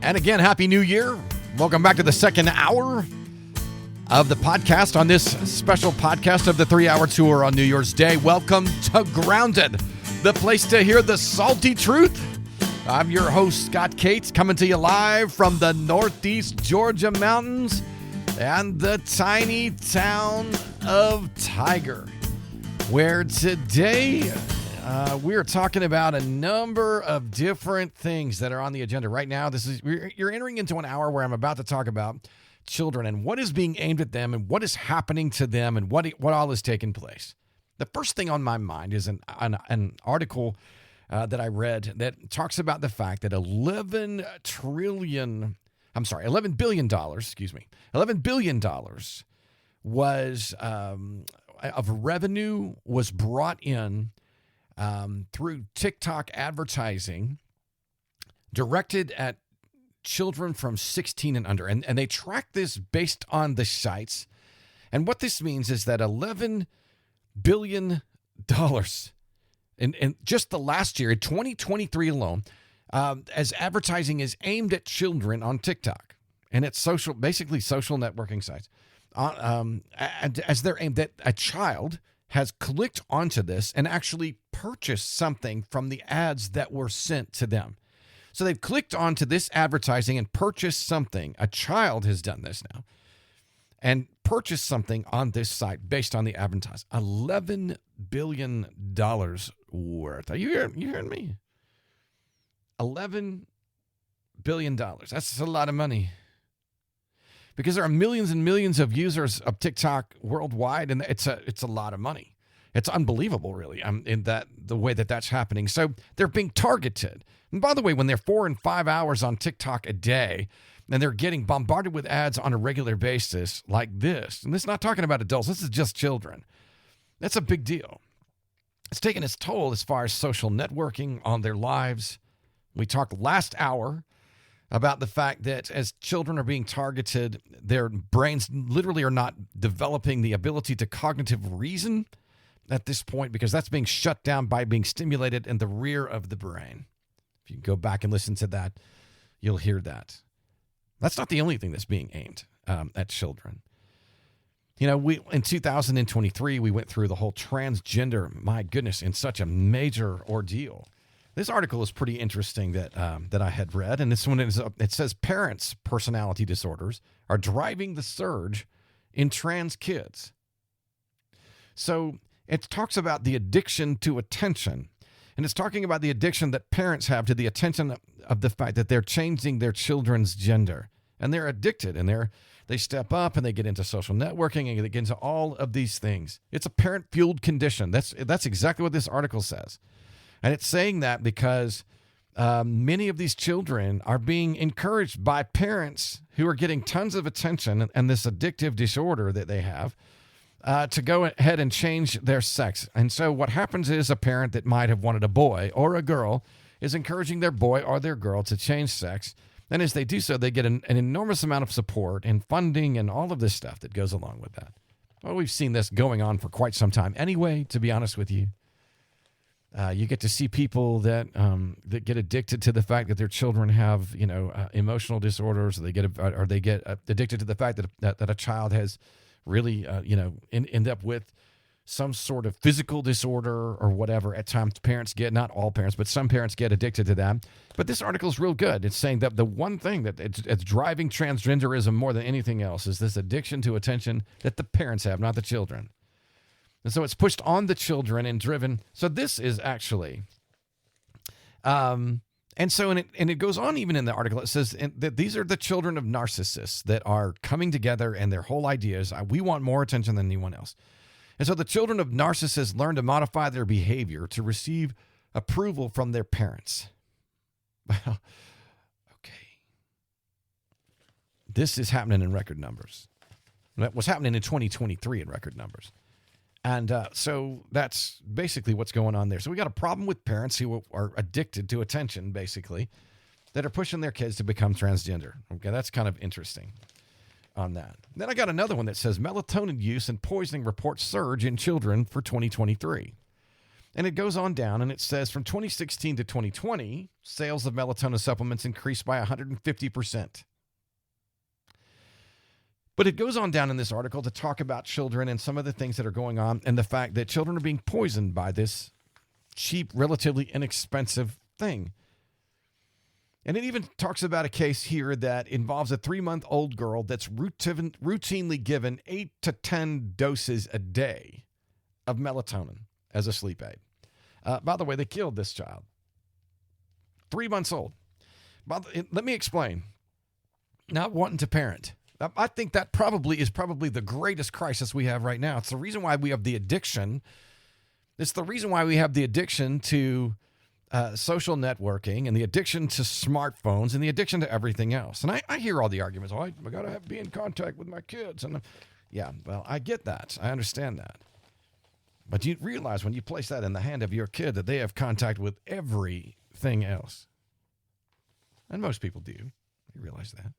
And again, Happy New Year. Welcome back to the second hour of the podcast on this special podcast of the 3-hour tour on New Year's Day. Welcome to Grounded, the place to hear the salty truth. I'm your host, Scott Cates, coming to you live from the Northeast Georgia mountains and the tiny town of Tiger, where today we're talking about a number of different things that are on the agenda right now. You're entering into an hour where I'm about to talk about children and what is being aimed at them and what is happening to them and what all is taking place. The first thing on my mind is an article that I read that talks about the fact that $11 billion was of revenue was brought in through TikTok advertising directed at children from 16 and under. And they track this based on the sites. And what this means is that $11 billion in just the last year, in 2023 alone, as advertising is aimed at children on TikTok. And it's basically social networking sites. As they're aimed at a child has clicked onto this and actually purchased something from the ads that were sent to them. So they've clicked onto this advertising and purchased something. A child has done this now and purchased something on this site based on the advertising. $11 billion worth. Are you hearing me? $11 billion. That's a lot of money. Because there are millions and millions of users of TikTok worldwide, and it's a lot of money. It's unbelievable, really, in the way that's happening. So they're being targeted. And by the way, when they're 4 and 5 hours on TikTok a day, and they're getting bombarded with ads on a regular basis like this, and this is not talking about adults, this is just children. That's a big deal. It's taken its toll as far as social networking on their lives. We talked last hour about the fact that as children are being targeted, their brains literally are not developing the ability to cognitive reason at this point because that's being shut down by being stimulated in the rear of the brain. If you go back and listen to that, you'll hear that. That's not the only thing that's being aimed at children. You know, in 2023, we went through the whole transgender, my goodness, in such a major ordeal. This article is pretty interesting that I had read, and this one it says parents' personality disorders are driving the surge in trans kids. So it talks about the addiction to attention, and it's talking about the addiction that parents have to the attention of the fact that they're changing their children's gender, and they're addicted, and they step up and they get into social networking and they get into all of these things. It's a parent-fueled condition. That's exactly what this article says. And it's saying that because many of these children are being encouraged by parents who are getting tons of attention and this addictive disorder that they have to go ahead and change their sex. And so what happens is a parent that might have wanted a boy or a girl is encouraging their boy or their girl to change sex. And as they do so, they get an enormous amount of support and funding and all of this stuff that goes along with that. Well, we've seen this going on for quite some time anyway, to be honest with you. You get to see people that get addicted to the fact that their children have, emotional disorders. Or they get addicted to the fact that a child has really, end up with some sort of physical disorder or whatever. At times, parents get, not all parents, but some parents get addicted to that. But this article is real good. It's saying that the one thing that it's driving transgenderism more than anything else is this addiction to attention that the parents have, not the children. And so it's pushed on the children and driven. So this is actually, and it goes on even in the article. It says that these are the children of narcissists that are coming together, and their whole idea is we want more attention than anyone else. And so the children of narcissists learn to modify their behavior to receive approval from their parents. Well, okay. This is happening in record numbers. That was happening in 2023 in record numbers. And so that's basically what's going on there. So we got a problem with parents who are addicted to attention, basically, that are pushing their kids to become transgender. Okay, that's kind of interesting on that. Then I got another one that says melatonin use and poisoning reports surge in children for 2023. And it goes on down, and it says from 2016 to 2020, sales of melatonin supplements increased by 150%. But it goes on down in this article to talk about children and some of the things that are going on and the fact that children are being poisoned by this cheap, relatively inexpensive thing. And it even talks about a case here that involves a 3-month-old girl that's routinely given 8 to 10 doses a day of melatonin as a sleep aid. By the way, they killed this child. 3 months old. Let me explain. Not wanting to parent. I think that is probably the greatest crisis we have right now. It's the reason why we have the addiction. It's the reason why we have the addiction to social networking and the addiction to smartphones and the addiction to everything else. And I hear all the arguments. Oh, I got to be in contact with my kids. And yeah, well, I get that. I understand that. But you realize when you place that in the hand of your kid that they have contact with everything else. And most people do. You realize that.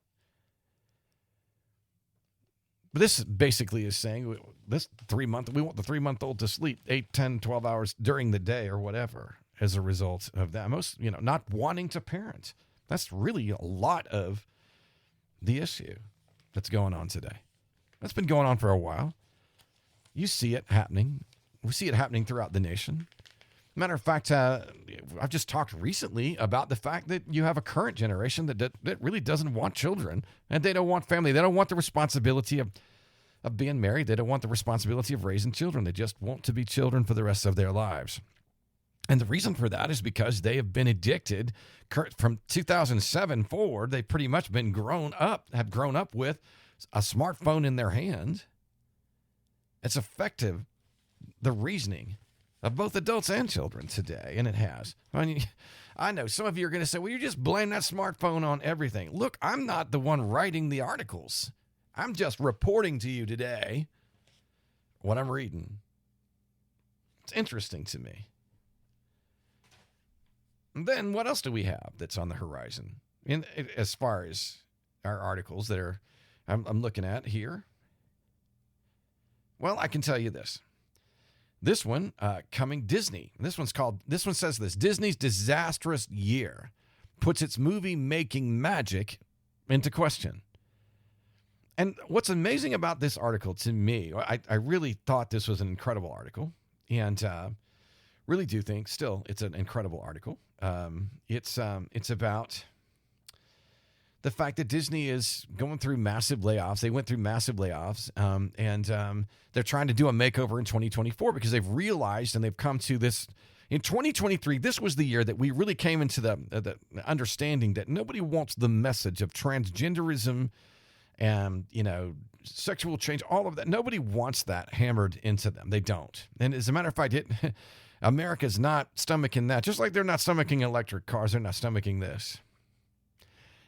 But this basically is saying we want the 3-month-old to sleep 8, 10, 12 hours during the day or whatever as a result of that. Most, not wanting to parent. That's really a lot of the issue that's going on today. That's been going on for a while. You see it happening. We see it happening throughout the nation. Matter of fact, I've just talked recently about the fact that you have a current generation that really doesn't want children, and they don't want family. They don't want the responsibility of being married. They don't want the responsibility of raising children. They just want to be children for the rest of their lives. And the reason for that is because they have been addicted from 2007 forward. They've pretty much have grown up with a smartphone in their hand. It's effective, the reasoning of both adults and children today, and it has. I know some of you are going to say, well, you just blame that smartphone on everything. Look, I'm not the one writing the articles. I'm just reporting to you today what I'm reading. It's interesting to me. And then what else do we have that's on the horizon as far as our articles that I'm looking at here? Well, I can tell you this. This one coming Disney. This one says this: Disney's disastrous year puts its movie-making magic into question. And what's amazing about this article to me, I really thought this was an incredible article, and really do think still it's an incredible article. It's about the fact that Disney is going through massive layoffs. They went through massive layoffs, and they're trying to do a makeover in 2024 because they've realized and they've come to this. In 2023, this was the year that we really came into the understanding that nobody wants the message of transgenderism and, sexual change, all of that. Nobody wants that hammered into them. They don't. And as a matter of fact, America's not stomaching that. Just like they're not stomaching electric cars, they're not stomaching this.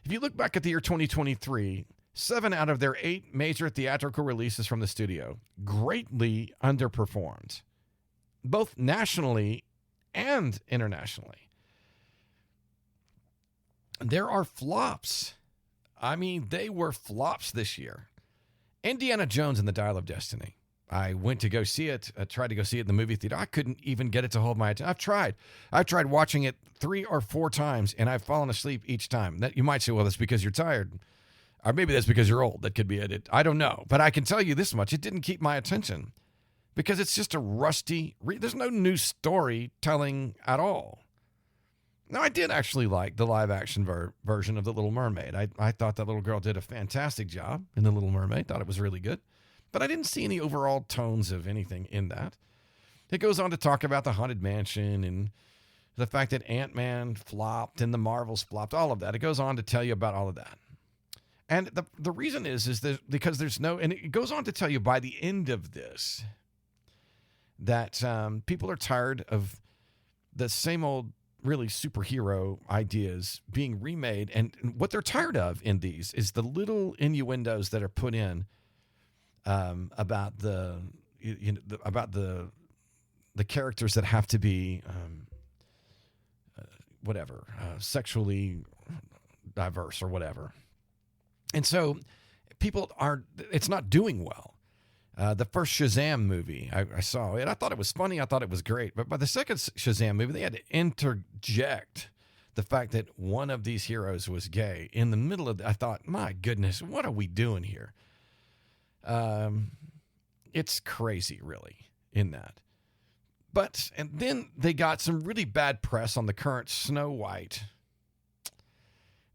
If you look back at the year 2023, 7 out of their 8 major theatrical releases from the studio greatly underperformed, both nationally and internationally. There are flops. I mean, they were flops this year. Indiana Jones and the Dial of Destiny. I went to go see it. I tried to go see it in the movie theater. I couldn't even get it to hold my attention. I've tried watching it 3 or 4 times, and I've fallen asleep each time. That you might say, well, that's because you're tired. Or maybe that's because you're old. That could be it. I don't know. But I can tell you this much. It didn't keep my attention because it's just a rusty... There's no new storytelling at all. Now, I did actually like the live-action version of The Little Mermaid. I thought that little girl did a fantastic job in The Little Mermaid. Thought it was really good. But I didn't see any overall tones of anything in that. It goes on to talk about the Haunted Mansion and the fact that Ant-Man flopped and the Marvels flopped, all of that. It goes on to tell you about all of that. And the reason is that because there's no... And it goes on to tell you by the end of this that people are tired of the same old really superhero ideas being remade. And what they're tired of in these is the little innuendos that are put in about the characters that have to be sexually diverse or whatever. And so it's not doing well. The first Shazam movie, I saw it. I thought it was funny. I thought it was great. But by the second Shazam movie, they had to interject the fact that one of these heroes was gay in the middle of I thought, my goodness, what are we doing here? It's crazy, really, in that. But, and then they got some really bad press on the current Snow White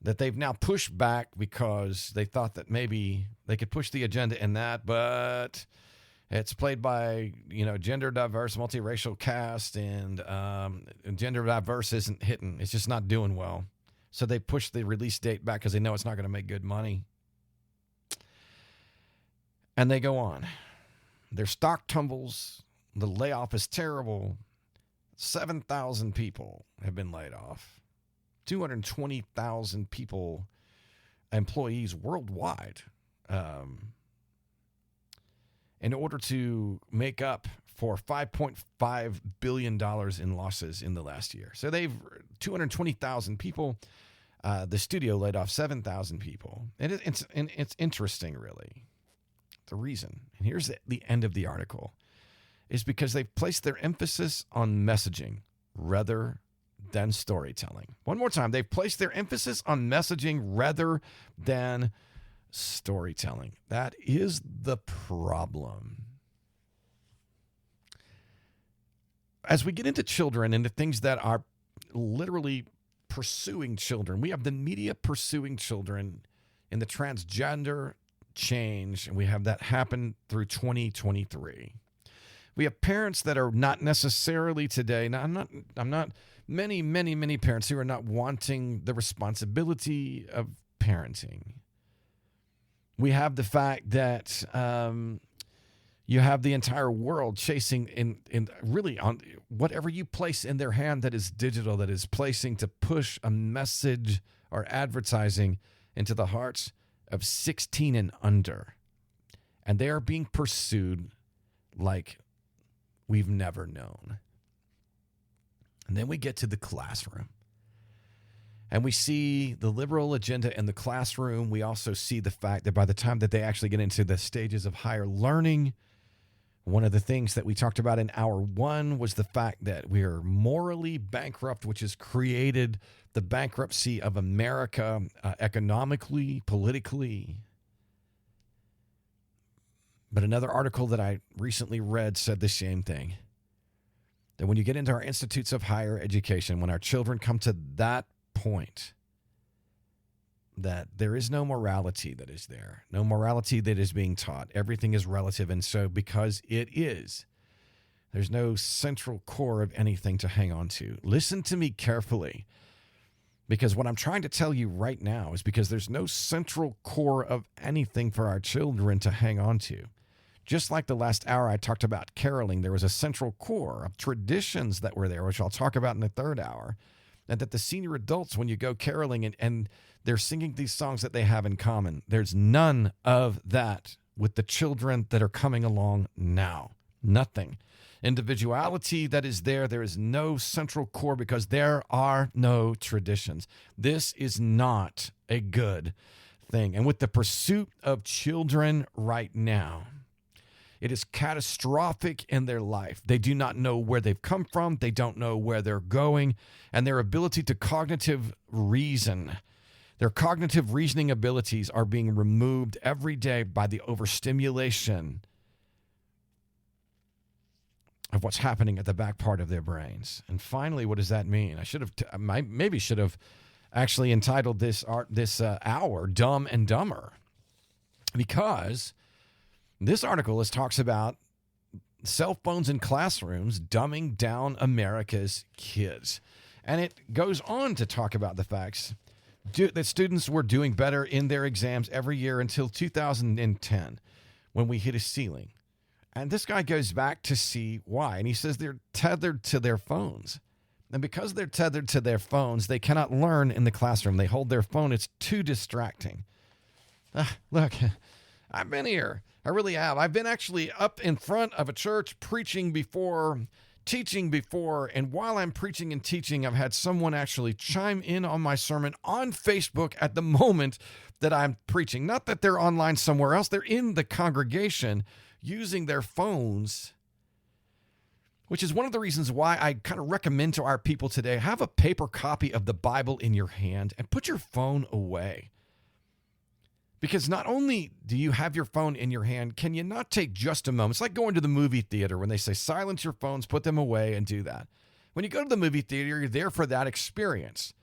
that they've now pushed back because they thought that maybe they could push the agenda in that, but it's played by, gender diverse, multiracial cast, and gender diverse isn't hitting. It's just not doing well. So they pushed the release date back because they know it's not going to make good money. And they go on. Their stock tumbles. The layoff is terrible. 7,000 people have been laid off. 220,000 people, employees worldwide, in order to make up for $5.5 billion in losses in the last year. So they've 220,000 people. The studio laid off 7,000 people. And it's interesting, really. The reason, and here's the end of the article, is because they've placed their emphasis on messaging rather than storytelling. One more time, they've placed their emphasis on messaging rather than storytelling. That is the problem. As we get into children and the things that are literally pursuing children, we have the media pursuing children in the transgender change, and we have that happen through 2023. We have parents that are not necessarily today. Now, I'm not many parents who are not wanting the responsibility of parenting. We have the fact that you have the entire world chasing in really on whatever you place in their hand that is digital, that is placing to push a message or advertising into the hearts of 16 and under. And they are being pursued like we've never known. And then we get to the classroom. And we see the liberal agenda in the classroom. We also see the fact that by the time that they actually get into the stages of higher learning, one of the things that we talked about in hour one was the fact that we are morally bankrupt, which has created the bankruptcy of America economically, politically. But another article that I recently read said the same thing. That when you get into our institutes of higher education, when our children come to that point, that there is no morality that is there, no morality that is being taught. Everything is relative. And so because it is, there's no central core of anything to hang on to. Listen to me carefully, because what I'm trying to tell you right now is because there's no central core of anything for our children to hang on to. Just like the last hour I talked about caroling, there was a central core of traditions that were there, which I'll talk about in the third hour. And that the senior adults, when you go caroling and they're singing these songs that they have in common, there's none of that with the children that are coming along now. Nothing. Individuality that is there. There is no central core because there are no traditions. This is not a good thing. And with the pursuit of children right now, it is catastrophic in their life. They do not know where they've come from. They don't know where they're going. And their ability to cognitive reason, their cognitive reasoning abilities are being removed every day by the overstimulation of what's happening at the back part of their brains. And finally, what does that mean? I should have, maybe should have actually entitled this hour "Dumb and Dumber," because this article talks about cell phones in classrooms dumbing down America's kids. And it goes on to talk about the facts that students were doing better in their exams every year until 2010, when we hit a ceiling. And this guy goes back to see why. And he says they're tethered to their phones. And because they're tethered to their phones, they cannot learn in the classroom. They hold their phone. It's too distracting. Look, I've been here. I really have. I've been actually up in front of a church preaching before, teaching before, and while I'm preaching and teaching, I've had someone actually chime in on my sermon on Facebook at the moment that I'm preaching. Not that they're online somewhere else. They're in the congregation using their phones, which is one of the reasons why I kind of recommend to our people today, have a paper copy of the Bible in your hand and put your phone away. Because not only do you have your phone in your hand, can you not take just a moment? It's like going to the movie theater when they say silence your phones, put them away, and do that. When you go to the movie theater, you're there for that experience.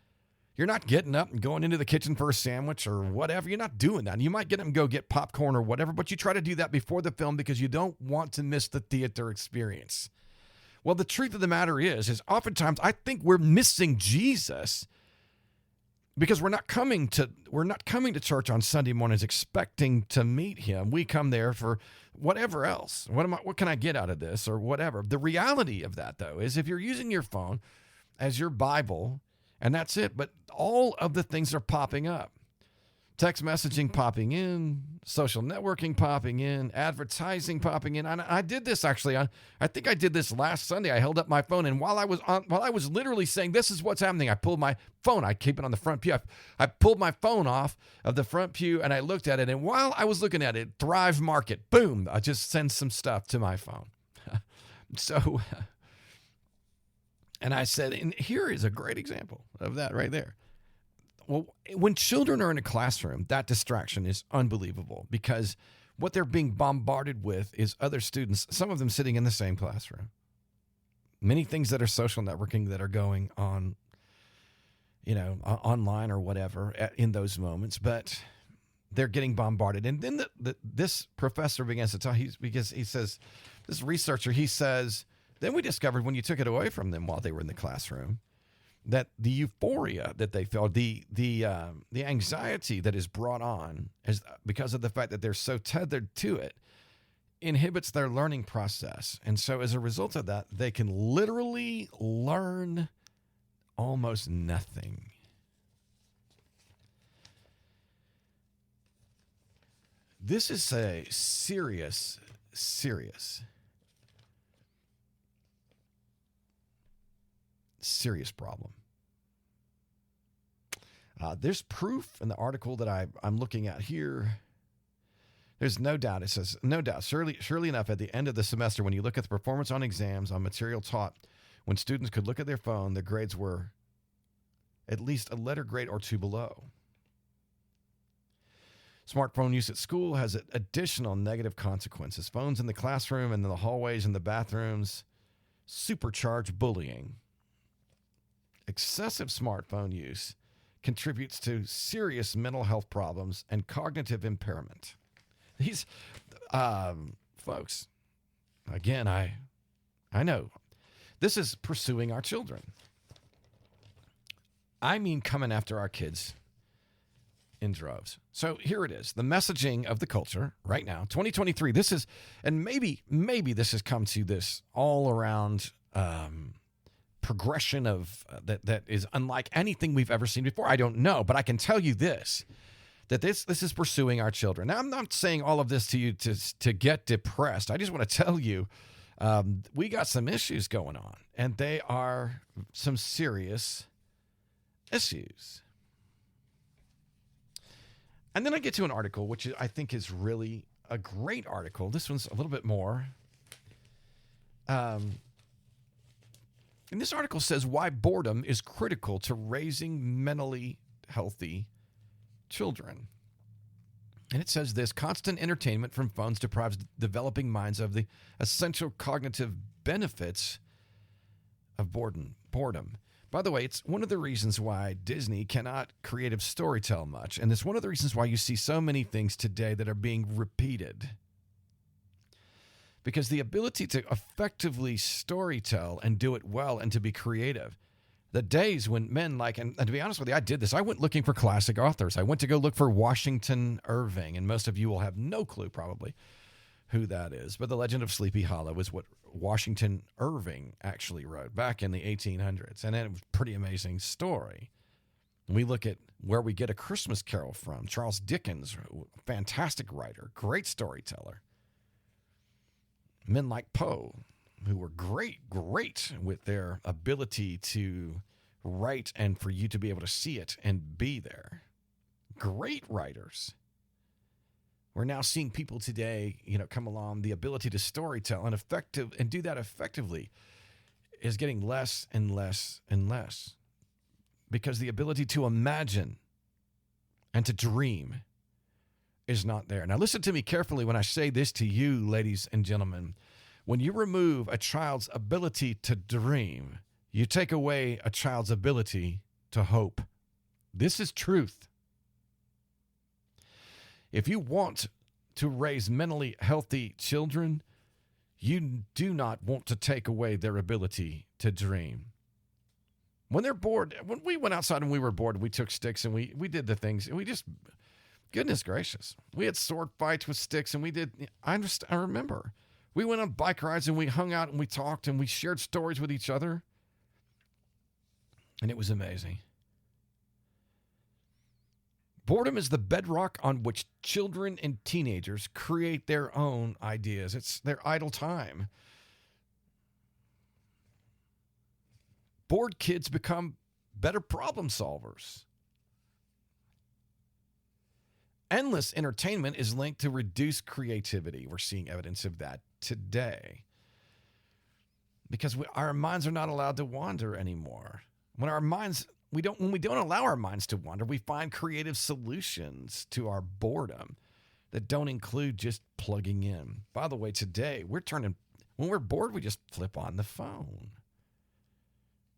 You're not getting up and going into the kitchen for a sandwich or whatever. You're not doing that. You might get up and go get popcorn or whatever, but you try to do that before the film because you don't want to miss the theater experience. Well, the truth of the matter is oftentimes I think we're missing Jesus because we're not coming to church on Sunday mornings expecting to meet him. We come there for whatever else. What can I get out of this or whatever? The reality of that, though, is if you're using your phone as your Bible, and that's it, but all of the things are popping up. Text messaging popping in, social networking popping in, advertising popping in. And I did this actually. I think I did this last Sunday. I held up my phone, and while I was literally saying this is what's happening, I pulled my phone. I keep it on the front pew. I pulled my phone off of the front pew, and I looked at it. And while I was looking at it, Thrive Market, boom! I just sent some stuff to my phone. So, and I said, and here is a great example of that right there. Well, when children are in a classroom, that distraction is unbelievable because what they're being bombarded with is other students, some of them sitting in the same classroom. Many things that are social networking that are going on, online or whatever in those moments, but they're getting bombarded. And then this professor begins to talk, because he says, this researcher, he says, then we discovered when you took it away from them while they were in the classroom, that the euphoria that they felt, the anxiety that is brought on as because of the fact that they're so tethered to it, inhibits their learning process. And so as a result of that, they can literally learn almost nothing. This is a serious problem. There's proof in the article that I'm looking at here. There's no doubt. It says, no doubt, surely enough, at the end of the semester, when you look at the performance on exams, on material taught, when students could look at their phone, the grades were at least a letter grade or two below. Smartphone use at school has additional negative consequences. Phones in the classroom and in the hallways and the bathrooms supercharge bullying. Excessive smartphone use contributes to serious mental health problems and cognitive impairment. These folks, again, I know this is pursuing our children. I mean, coming after our kids in droves. So here it is, the messaging of the culture right now, 2023. This is, and maybe this has come to this all around progression of that is unlike anything we've ever seen before. I don't know, but I can tell you this, that this is pursuing our children. Now, I'm not saying all of this to you to get depressed. I just want to tell you, we got some issues going on, and they are some serious issues. And then I get to an article, which I think is really a great article. This one's a little bit more. And this article says why boredom is critical to raising mentally healthy children. And it says this: constant entertainment from phones deprives developing minds of the essential cognitive benefits of boredom. By the way, it's one of the reasons why Disney cannot creative storytell much. And it's one of the reasons why you see so many things today that are being repeated. Because the ability to effectively storytell and do it well and to be creative, the days when men like, and to be honest with you, I did this. I went looking for classic authors. I went to go look for Washington Irving, and most of you will have no clue probably who that is. But The Legend of Sleepy Hollow is what Washington Irving actually wrote back in the 1800s. And it was a pretty amazing story. We look at where we get A Christmas Carol from. Charles Dickens, fantastic writer, great storyteller. Men like Poe, who were great with their ability to write and for you to be able to see it and be there. Great writers We're now seeing people today, come along. The ability to storytell and do that effectively is getting less and less and less, because the ability to imagine and to dream is not there. Now, listen to me carefully when I say this to you, ladies and gentlemen. When you remove a child's ability to dream, you take away a child's ability to hope. This is truth. If you want to raise mentally healthy children, you do not want to take away their ability to dream. When they're bored, when we went outside and we were bored, we took sticks and we did the things, and we just, goodness gracious, we had sword fights with sticks, and I remember. We went on bike rides and we hung out and we talked and we shared stories with each other. And it was amazing. Boredom is the bedrock on which children and teenagers create their own ideas. It's their idle time. Bored kids become better problem solvers. Endless entertainment is linked to reduced creativity. We're seeing evidence of that today, because our minds are not allowed to wander anymore. When we don't allow our minds to wander, we find creative solutions to our boredom that don't include just plugging in. By the way, today when we're bored, we just flip on the phone.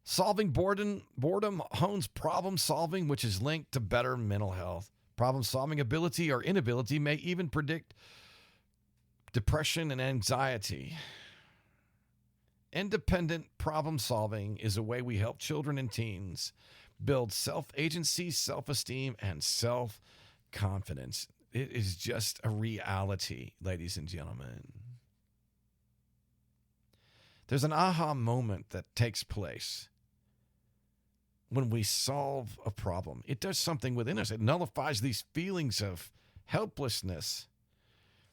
Solving boredom hones problem solving, which is linked to better mental health. Problem solving ability or inability may even predict depression and anxiety. Independent problem solving is a way we help children and teens build self-agency, self-esteem, and self-confidence. It is just a reality, ladies and gentlemen. There's an aha moment that takes place when we solve a problem. It does something within us. It nullifies these feelings of helplessness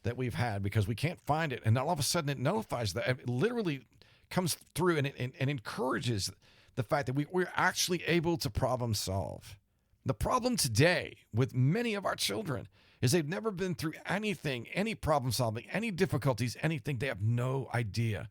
that we've had because we can't find it. And all of a sudden it nullifies that. It literally comes through and encourages the fact that we're actually able to problem solve. The problem today with many of our children is they've never been through anything, any problem solving, any difficulties, anything. They have no idea.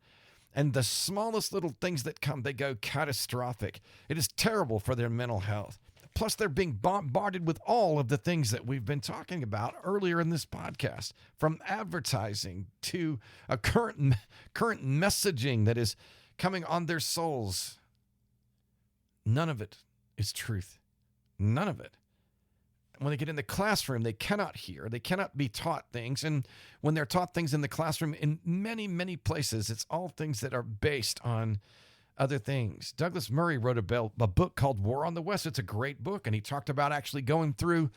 And the smallest little things that come, they go catastrophic. It is terrible for their mental health. Plus, they're being bombarded with all of the things that we've been talking about earlier in this podcast, from advertising to a current messaging that is coming on their souls. None of it is truth. None of it. When they get in the classroom, they cannot hear. They cannot be taught things. And when they're taught things in the classroom, in many, many places, it's all things that are based on other things. Douglas Murray wrote a book called War on the West. It's a great book. And he talked about actually going through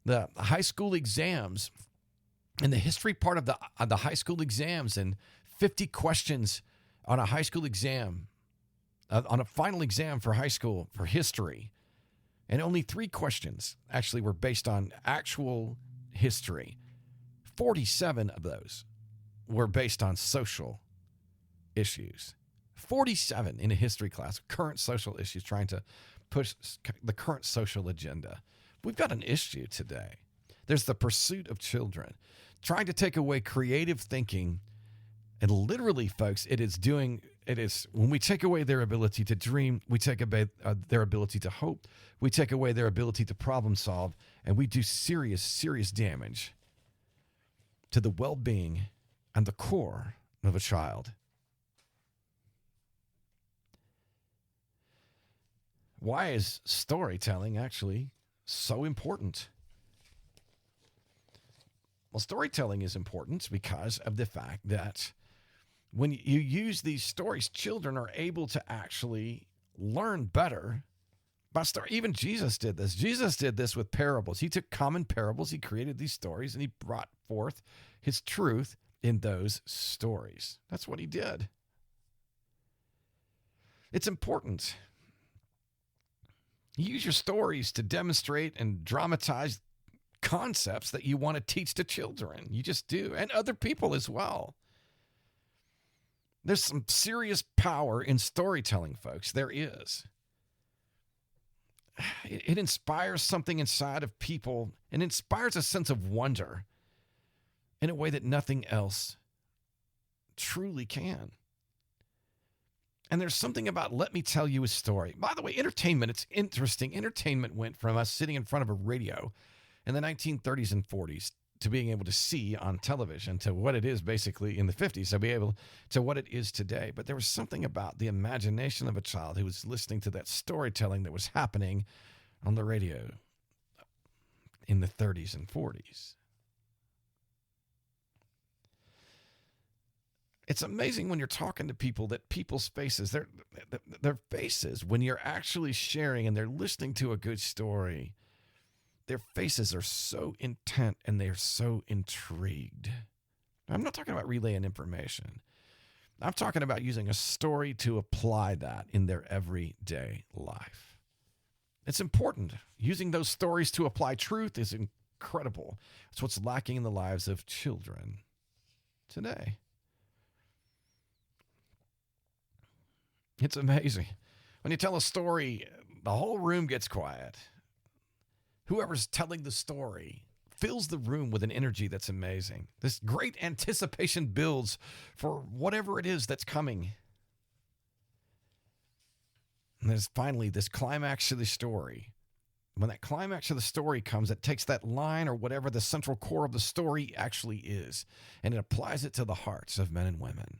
the high school exams and the history part of the high school exams, and 50 questions on a high school exam, on a final exam for high school for history. And only 3 questions actually were based on actual history. 47 of those were based on social issues. 47 in a history class, current social issues, trying to push the current social agenda. We've got an issue today. There's the pursuit of children, trying to take away creative thinking. And literally, folks, it is when we take away their ability to dream, we take away their ability to hope, we take away their ability to problem solve, and we do serious, serious damage to the well-being and the core of a child. Why is storytelling actually so important? Well, storytelling is important because of the fact that when you use these stories, children are able to actually learn better by story. Even Jesus did this. Jesus did this with parables. He took common parables, he created these stories, and he brought forth his truth in those stories. That's what he did. It's important. You use your stories to demonstrate and dramatize concepts that you want to teach to children. You just do, and other people as well. There's some serious power in storytelling, folks. There is. It inspires something inside of people and inspires a sense of wonder. in a way that nothing else truly can. And there's something about let me tell you a story. By the way, entertainment, it's interesting. Entertainment went from us sitting in front of a radio in the 1930s and 40s to being able to see on television to what it is basically in the 50s, to be able to what it is today. But there was something about the imagination of a child who was listening to that storytelling that was happening on the radio in the 30s and 40s. It's amazing when you're talking to people that people's faces, their faces, when you're actually sharing and they're listening to a good story, their faces are so intent and they're so intrigued. I'm not talking about relaying information. I'm talking about using a story to apply that in their everyday life. It's important. Using those stories to apply truth is incredible. It's what's lacking in the lives of children today. It's amazing. When you tell a story, the whole room gets quiet. Whoever's telling the story fills the room with an energy that's amazing. This great anticipation builds for whatever it is that's coming. And there's finally this climax of the story. When that climax of the story comes, it takes that line or whatever the central core of the story actually is, and it applies it to the hearts of men and women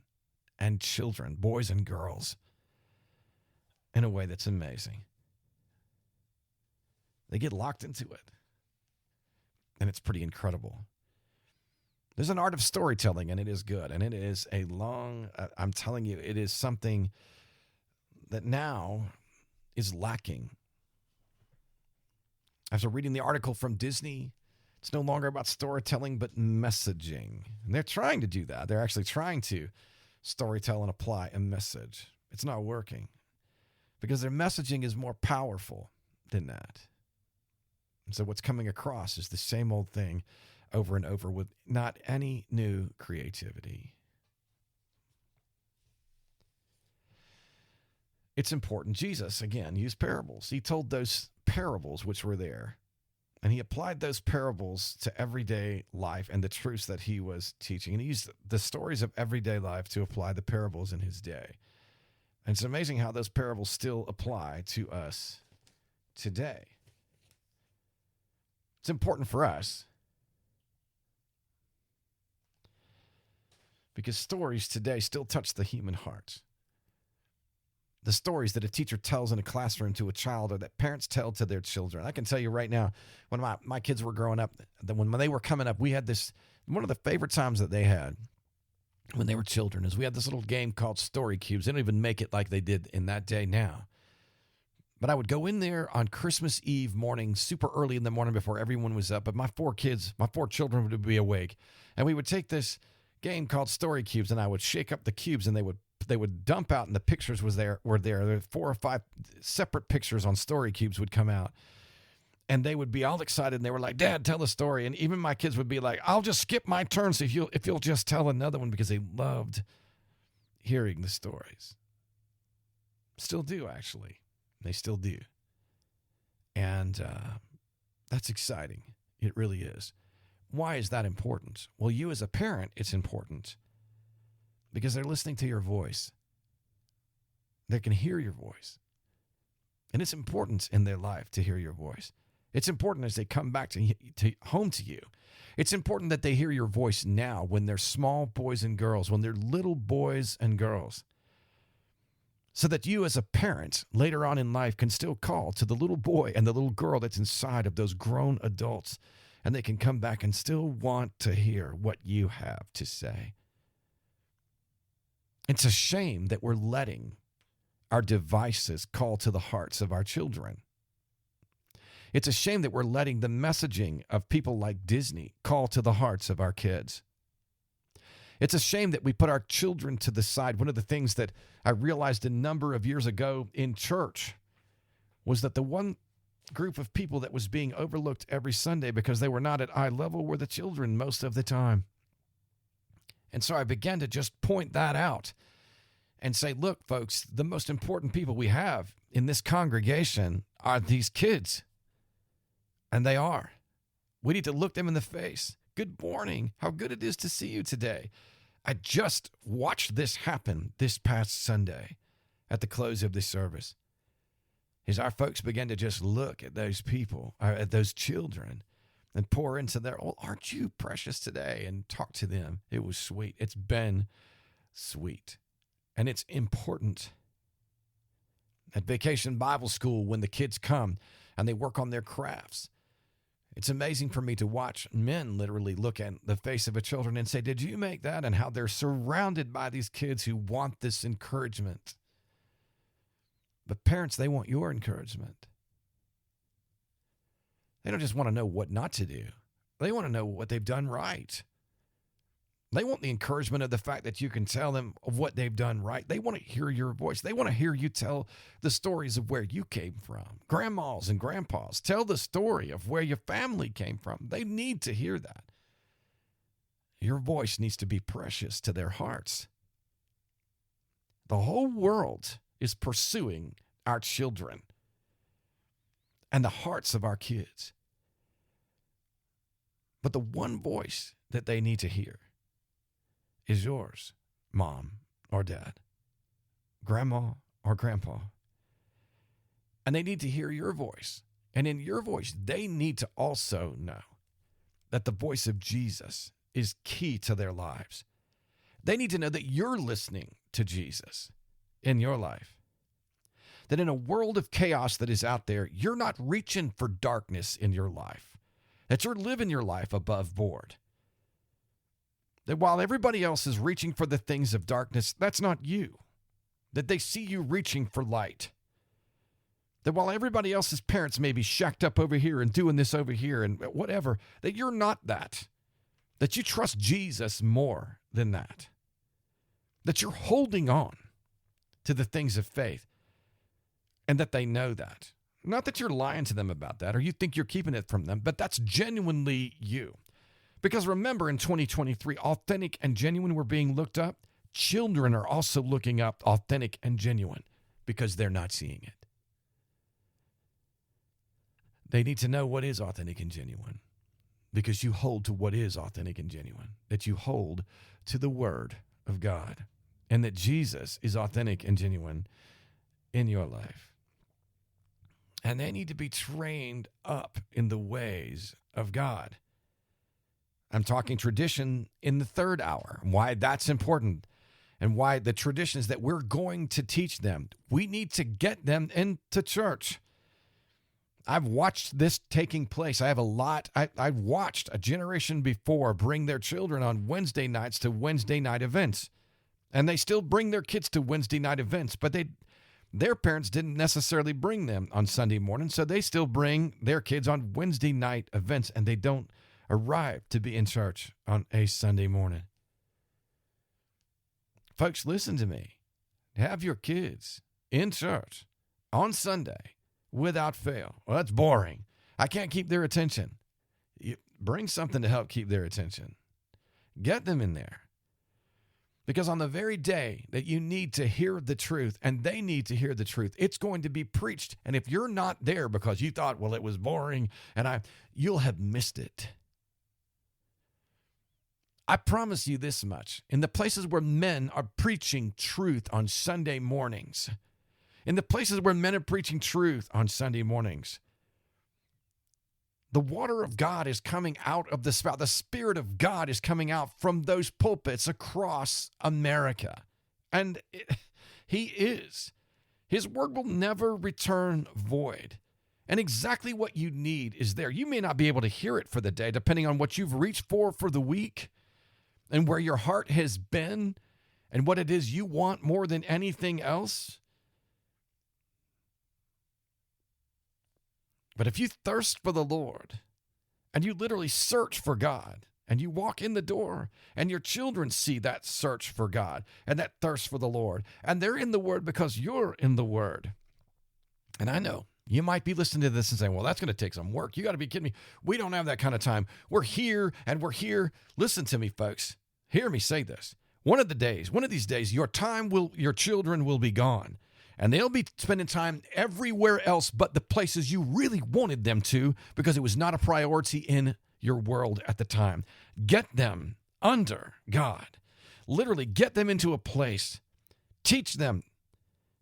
and children, boys and girls, in a way that's amazing. They get locked into it. And it's pretty incredible. There's an art of storytelling, and it is good. And it is a I'm telling you, it is something that now is lacking. After reading the article from Disney, it's no longer about storytelling, but messaging. And they're trying to do that. They're actually trying to storytell and apply a message. It's not working because their messaging is more powerful than that. And so what's coming across is the same old thing over and over with not any new creativity. It's important. Jesus, again, used parables. He told those parables which were there, and he applied those parables to everyday life and the truths that he was teaching. And he used the stories of everyday life to apply the parables in his day. And it's amazing how those parables still apply to us today. It's important for us because stories today still touch the human heart. The stories that a teacher tells in a classroom to a child or that parents tell to their children. I can tell you right now, when my kids were growing up, when they were coming up, we had this, one of the favorite times that they had when they were children is we had this little game called Story Cubes. They don't even make it like they did in that day now. But I would go in there on Christmas Eve morning, super early in the morning before everyone was up. But my four children would be awake. And we would take this game called Story Cubes, and I would shake up the cubes, and they would dump out, and the pictures were there. There were 4 or 5 separate pictures on Story Cubes would come out. And they would be all excited, and they were like, "Dad, tell a story." And even my kids would be like, "I'll just skip my turn so if you'll just tell another one," because they loved hearing the stories. Still do, actually. They still do. And that's exciting. It really is. Why is that important? Well, you as a parent, it's important because they're listening to your voice. They can hear your voice. And it's important in their life to hear your voice. It's important as they come back to home to you. It's important that they hear your voice now when they're small boys and girls, when they're little boys and girls. So that you as a parent later on in life can still call to the little boy and the little girl that's inside of those grown adults, and they can come back and still want to hear what you have to say. It's a shame that we're letting our devices call to the hearts of our children. It's a shame that we're letting the messaging of people like Disney call to the hearts of our kids. It's a shame that we put our children to the side. One of the things that I realized a number of years ago in church was that the one group of people that was being overlooked every Sunday because they were not at eye level were the children most of the time. And so I began to just point that out and say, look, folks, the most important people we have in this congregation are these kids. And they are. We need to look them in the face. Good morning. How good it is to see you today. I just watched this happen this past Sunday at the close of this service. As our folks began to just look at those people, at those children, and pour into their, oh, aren't you precious today? And talk to them. It was sweet. It's been sweet. And it's important. At Vacation Bible School, when the kids come and they work on their crafts, it's amazing for me to watch men literally look at the face of a children and say, did you make that? And how they're surrounded by these kids who want this encouragement. But parents, they want your encouragement. They don't just want to know what not to do. They want to know what they've done right. They want the encouragement of the fact that you can tell them of what they've done right. They want to hear your voice. They want to hear you tell the stories of where you came from. Grandmas and grandpas, tell the story of where your family came from. They need to hear that. Your voice needs to be precious to their hearts. The whole world is pursuing our children and the hearts of our kids. But the one voice that they need to hear is yours, mom or dad, grandma or grandpa. And they need to hear your voice. And in your voice, they need to also know that the voice of Jesus is key to their lives. They need to know that you're listening to Jesus in your life. That in a world of chaos that is out there, you're not reaching for darkness in your life. That you're living your life above board. That while everybody else is reaching for the things of darkness, that's not you. That they see you reaching for light. That while everybody else's parents may be shacked up over here and doing this over here and whatever, that you're not that. That you trust Jesus more than that. That you're holding on to the things of faith. And that they know that. Not that you're lying to them about that or you think you're keeping it from them, but that's genuinely you. Because remember, in 2023, authentic and genuine were being looked up. Children are also looking up authentic and genuine because they're not seeing it. They need to know what is authentic and genuine because you hold to what is authentic and genuine, that you hold to the Word of God, and that Jesus is authentic and genuine in your life. And they need to be trained up in the ways of God. I'm talking tradition in the third hour, why that's important, and why the traditions that we're going to teach them, we need to get them into church. I've watched this taking place. I've watched a generation before bring their children on Wednesday nights to Wednesday night events. And they still bring their kids to Wednesday night events, but their parents didn't necessarily bring them on Sunday morning, so they still bring their kids on Wednesday night events, and they don't arrive to be in church on a Sunday morning. Folks, listen to me. Have your kids in church on Sunday without fail. Well, that's boring. I can't keep their attention. You bring something to help keep their attention. Get them in there. Because on the very day that you need to hear the truth and they need to hear the truth, it's going to be preached. And if you're not there because you thought, well, it was boring, you'll have missed it. I promise you this much. In the places where men are preaching truth on Sunday mornings, in the places where men are preaching truth on Sunday mornings, the water of God is coming out of the spout. The Spirit of God is coming out from those pulpits across America. And He is. His word will never return void. And exactly what you need is there. You may not be able to hear it for the day, depending on what you've reached for the week and where your heart has been and what it is you want more than anything else. But if you thirst for the Lord and you literally search for God and you walk in the door and your children see that search for God and that thirst for the Lord and they're in the Word because you're in the Word. And I know you might be listening to this and saying, well, that's going to take some work. You got to be kidding me. We don't have that kind of time. We're here and we're here. Listen to me, folks. Hear me say this. One of these days, your children will be gone. And they'll be spending time everywhere else but the places you really wanted them to because it was not a priority in your world at the time. Get them under God. Literally, get them into a place. Teach them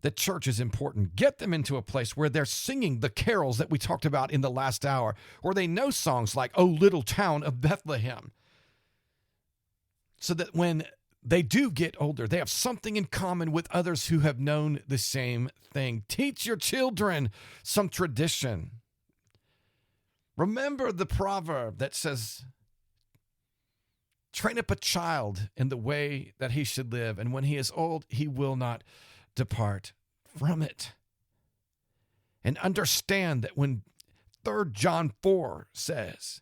that church is important. Get them into a place where they're singing the carols that we talked about in the last hour, or they know songs like, "O Little Town of Bethlehem," so that when they do get older, they have something in common with others who have known the same thing. Teach your children some tradition. Remember the proverb that says, "Train up a child in the way that he should live, and when he is old, he will not depart from it." And understand that when 3 John 4 says,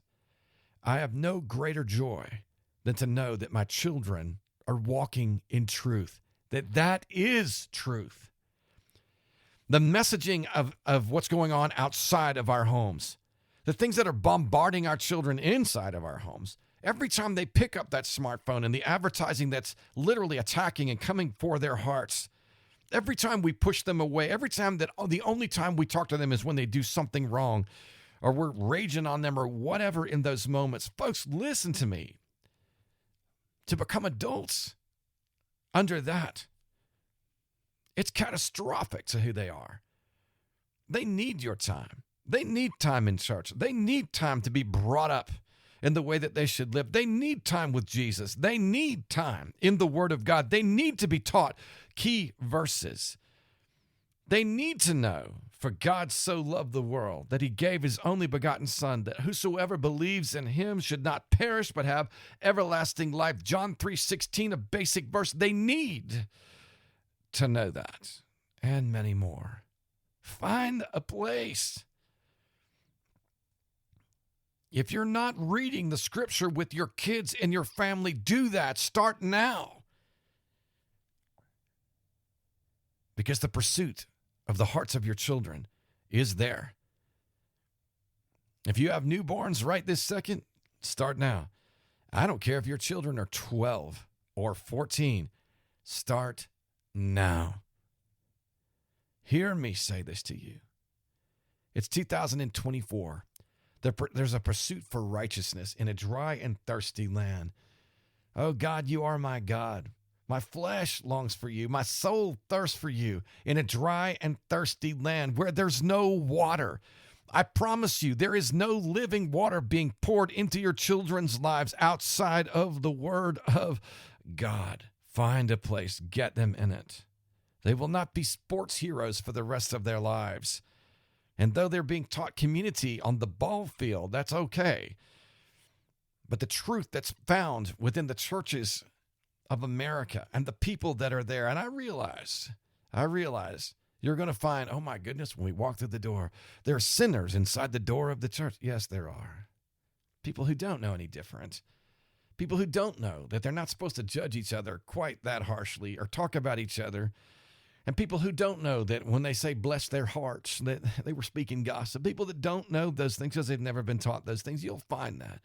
"I have no greater joy than to know that my children are walking in truth," that is truth. The messaging of what's going on outside of our homes, the things that are bombarding our children inside of our homes, every time they pick up that smartphone and the advertising that's literally attacking and coming for their hearts, every time we push them away, every time that the only time we talk to them is when they do something wrong or we're raging on them or whatever in those moments. Folks, listen to me. To become adults under that, it's catastrophic to who they are. They need your time. They need time in church. They need time to be brought up in the way that they should live. They need time with Jesus. They need time in the Word of God. They need to be taught key verses. They need to know, "For God so loved the world that he gave his only begotten Son, that whosoever believes in him should not perish but have everlasting life." John 3:16, a basic verse. They need to know that, and many more. Find a place. If you're not reading the scripture with your kids and your family, do that. Start now. Because the pursuit of the hearts of your children is there. If you have newborns right this second, start now. I don't care if your children are 12 or 14. Start now. Hear me say this to you. It's 2024. There's a pursuit for righteousness in a dry and thirsty land. Oh God, you are my God. My flesh longs for you. My soul thirsts for you in a dry and thirsty land where there's no water. I promise you, there is no living water being poured into your children's lives outside of the Word of God. Find a place, get them in it. They will not be sports heroes for the rest of their lives. And though they're being taught community on the ball field, that's okay. But the truth that's found within the churches of America and the people that are there, and I realize you're going to find, oh my goodness, when we walk through the door, there are sinners inside the door of the church. Yes, there are. People who don't know any different. People who don't know that they're not supposed to judge each other quite that harshly or talk about each other. And people who don't know that when they say bless their hearts, that they were speaking gossip. People that don't know those things because they've never been taught those things, you'll find that.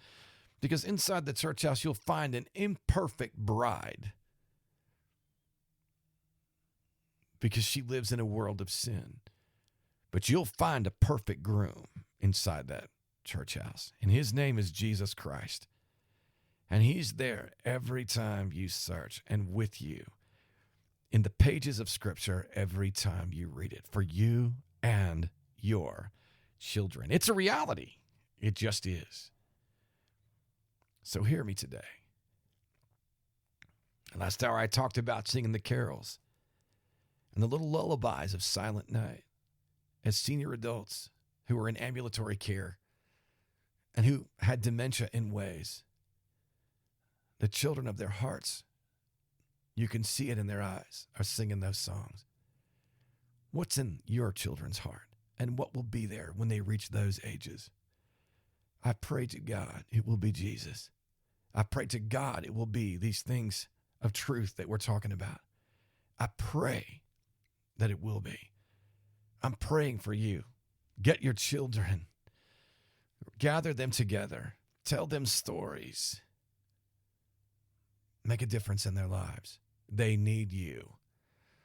Because inside the church house, you'll find an imperfect bride. Because she lives in a world of sin. But you'll find a perfect groom inside that church house. And his name is Jesus Christ. And he's there every time you search and with you in the pages of Scripture every time you read it for you and your children. It's a reality. It just is. So hear me today. Last hour I talked about singing the carols and the little lullabies of Silent Night as senior adults who were in ambulatory care and who had dementia in ways. The children of their hearts, you can see it in their eyes, are singing those songs. What's in your children's heart and what will be there when they reach those ages? I pray to God it will be Jesus. I pray to God it will be these things of truth that we're talking about. I pray that it will be. I'm praying for you. Get your children. Gather them together. Tell them stories. Make a difference in their lives. They need you.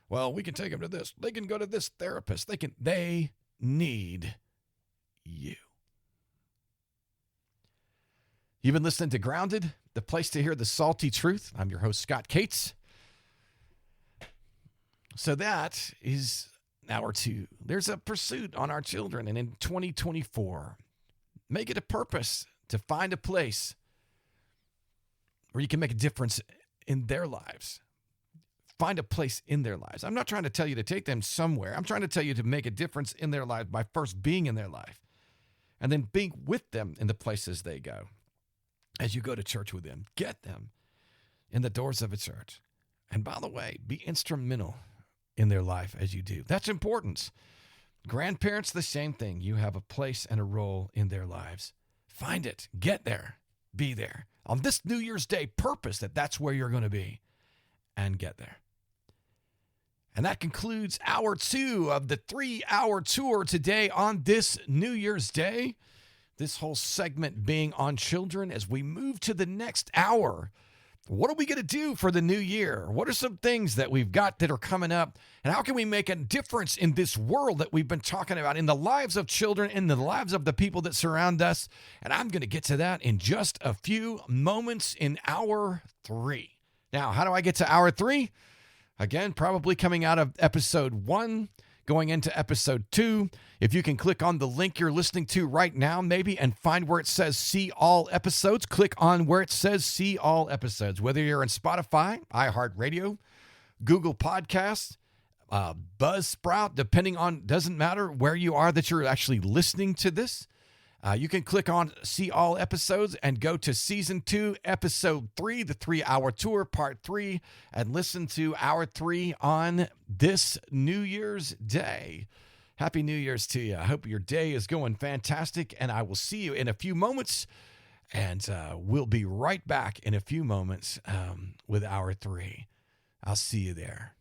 Well, we can take them to this. They can go to this therapist. They need you. You've been listening to Grounded, the place to hear the salty truth. I'm your host, Scott Cates. So that is hour 2. There's a pursuit on our children, and in 2024, make it a purpose to find a place where you can make a difference in their lives. Find a place in their lives. I'm not trying to tell you to take them somewhere. I'm trying to tell you to make a difference in their life by first being in their life and then being with them in the places they go. As you go to church with them, get them in the doors of a church. And by the way, be instrumental in their life as you do. That's important. Grandparents, the same thing. You have a place and a role in their lives. Find it. Get there. Be there. On this New Year's Day, purpose that that's where you're going to be and get there. And that concludes hour 2 of the 3-hour tour today on this New Year's Day. This whole segment being on children. As we move to the next hour, what are we going to do for the new year? What are some things that we've got that are coming up? And how can we make a difference in this world that we've been talking about, in the lives of children, in the lives of the people that surround us? And I'm going to get to that in just a few moments in hour 3. Now, how do I get to hour 3? Again, probably coming out of episode 1, going into episode 2. If you can click on the link you're listening to right now, maybe, and find where it says see all episodes, click on where it says see all episodes, whether you're in Spotify, iHeartRadio, Google Podcasts, Buzzsprout, depending on, doesn't matter where you are that you're actually listening to this. You can click on see all episodes and go to season 2, episode 3, the 3-hour tour, part 3, and listen to hour 3 on this New Year's Day. Happy New Year's to you. I hope your day is going fantastic, and I will see you in a few moments, and we'll be right back in a few moments with hour 3. I'll see you there.